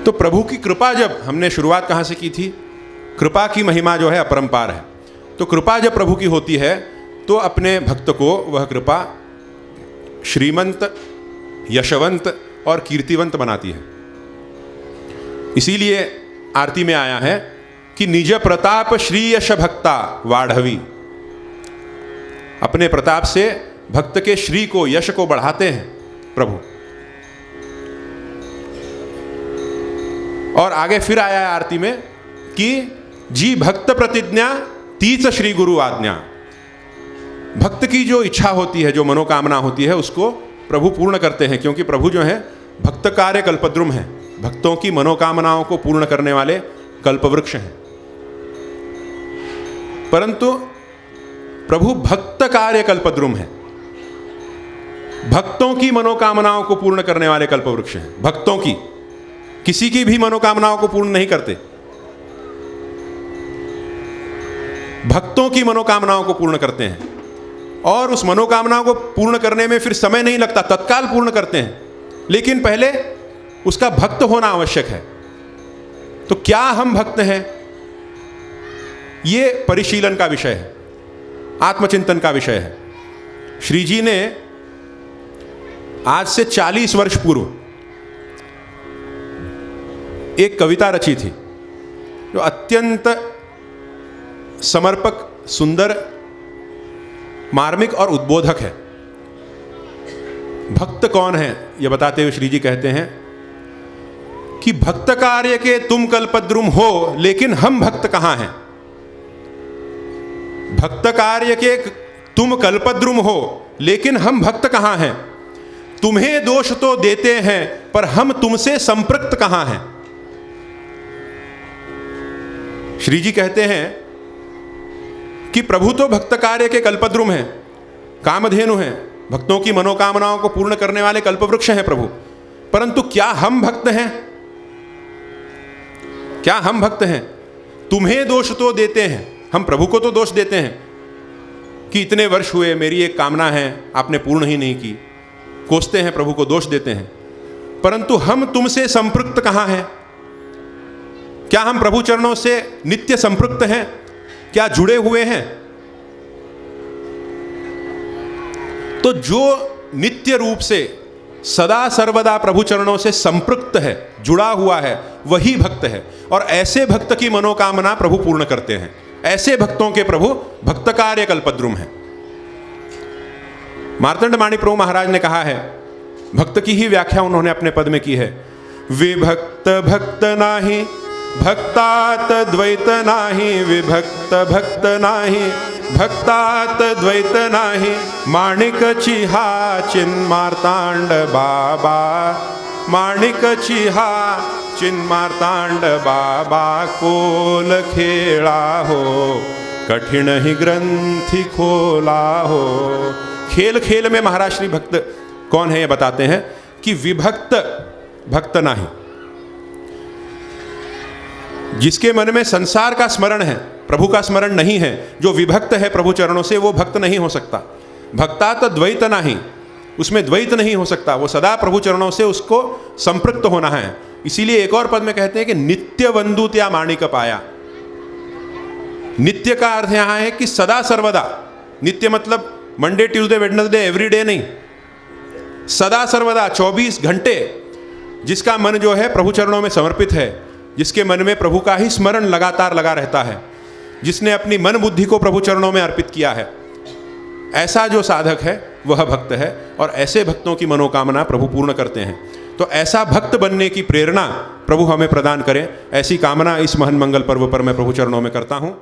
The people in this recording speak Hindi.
तो प्रभु की कृपा, जब हमने शुरुआत कहाँ से की थी, कृपा की महिमा जो है अपरंपार है। तो कृपा जब प्रभु की होती है तो अपने भक्त को वह कृपा श्रीमंत, यशवंत और कीर्तिवंत बनाती है। इसीलिए आरती में आया है कि निज प्रताप श्री यश भक्ता वाढ़वी। अपने प्रताप से भक्त के श्री को, यश को बढ़ाते हैं प्रभु। और आगे फिर आया है आरती में कि जी भक्त प्रतिज्ञा तीस श्री गुरु आज्ञा। भक्त की जो इच्छा होती है, जो मनोकामना होती है, उसको प्रभु पूर्ण करते हैं, क्योंकि प्रभु जो है भक्त कार्य कल्पद्रुम है, भक्तों की मनोकामनाओं को पूर्ण करने वाले कल्पवृक्ष हैं। परंतु प्रभु भक्त कार्य कल्पद्रुम है, भक्तों की मनोकामनाओं को पूर्ण करने वाले कल्पवृक्ष हैं। भक्तों की, किसी की भी मनोकामनाओं को पूर्ण नहीं करते, भक्तों की मनोकामनाओं को पूर्ण करते हैं। और उस मनोकामनाओं को पूर्ण करने में फिर समय नहीं लगता, तत्काल पूर्ण करते हैं, लेकिन पहले उसका भक्त होना आवश्यक है। तो क्या हम भक्त हैं, ये परिशीलन का विषय है, आत्मचिंतन का विषय है। श्री जी ने आज से 40 वर्ष पूर्व एक कविता रची थी जो अत्यंत समर्पक, सुंदर, मार्मिक और उद्बोधक है। भक्त कौन है यह बताते हुए श्री जी कहते हैं कि भक्त कार्य के तुम कल्पद्रुम हो, लेकिन हम भक्त कहां हैं। भक्त कार्य के तुम कल्पद्रुम हो, लेकिन हम भक्त कहां हैं। तुम्हें दोष तो देते हैं, पर हम तुमसे संपृक्त कहां हैं। श्री जी कहते हैं कि प्रभु तो भक्त कार्य के कल्पद्रुम हैं, कामधेनु हैं, भक्तों की मनोकामनाओं को पूर्ण करने वाले कल्पवृक्ष हैं प्रभु। परंतु क्या हम भक्त हैं, क्या हम भक्त हैं। तुम्हें दोष तो देते हैं, हम प्रभु को तो दोष देते हैं कि इतने वर्ष हुए, मेरी एक कामना है, आपने पूर्ण ही नहीं की, कोसते हैं, प्रभु को दोष देते हैं। परंतु हम तुमसे संपृक्त कहां हैं। क्या हम प्रभु चरणों से नित्य संपृक्त हैं, क्या जुड़े हुए हैं। तो जो नित्य रूप से सदा सर्वदा प्रभु चरणों से संपृक्त है, जुड़ा हुआ है, वही भक्त है। और ऐसे भक्त की मनोकामना प्रभु पूर्ण करते हैं। ऐसे भक्तों के प्रभु भक्त कार्य कल्पद्रुम है। मार्तंड माणि प्रभु महाराज ने कहा है, भक्त की ही व्याख्या उन्होंने अपने पद में की है, विभक्त भक्त नाही, भक्तात द्वैत नाही, विभक्त भक्त नाही, भक्तात द्वैत नाही, माणिक चिहा चिन्मार्तांड बाबा, माणिक चिहा चिन्मार्तांड बाबा, कोल खेळा हो, कठिन ही ग्रंथि खोला हो। खेल खेल में महाराज श्री भक्त कौन है ये बताते हैं कि विभक्त भक्त नाही, जिसके मन में संसार का स्मरण है, प्रभु का स्मरण नहीं है, जो विभक्त है प्रभु चरणों से, वो भक्त नहीं हो सकता। भक्तात द्वैत नाही, उसमें द्वैत नहीं हो सकता, वो सदा प्रभु चरणों से उसको संपृक्त होना है। इसीलिए एक और पद में कहते हैं कि नित्य बंधु त्या माणिक पाया। नित्य का अर्थ यहां है कि सदा सर्वदा, नित्य मतलब मंडे ट्यूसडे वेडनेसडे एवरीडे नहीं, सदा सर्वदा 24 घंटे जिसका मन जो है प्रभु चरणों में समर्पित है, जिसके मन में प्रभु का ही स्मरण लगातार लगा रहता है, जिसने अपनी मन बुद्धि को प्रभु चरणों में अर्पित किया है, ऐसा जो साधक है वह भक्त है। और ऐसे भक्तों की मनोकामना प्रभु पूर्ण करते हैं। तो ऐसा भक्त बनने की प्रेरणा प्रभु हमें प्रदान करें, ऐसी कामना इस महान मंगल पर्व पर मैं प्रभु चरणों में करता हूँ।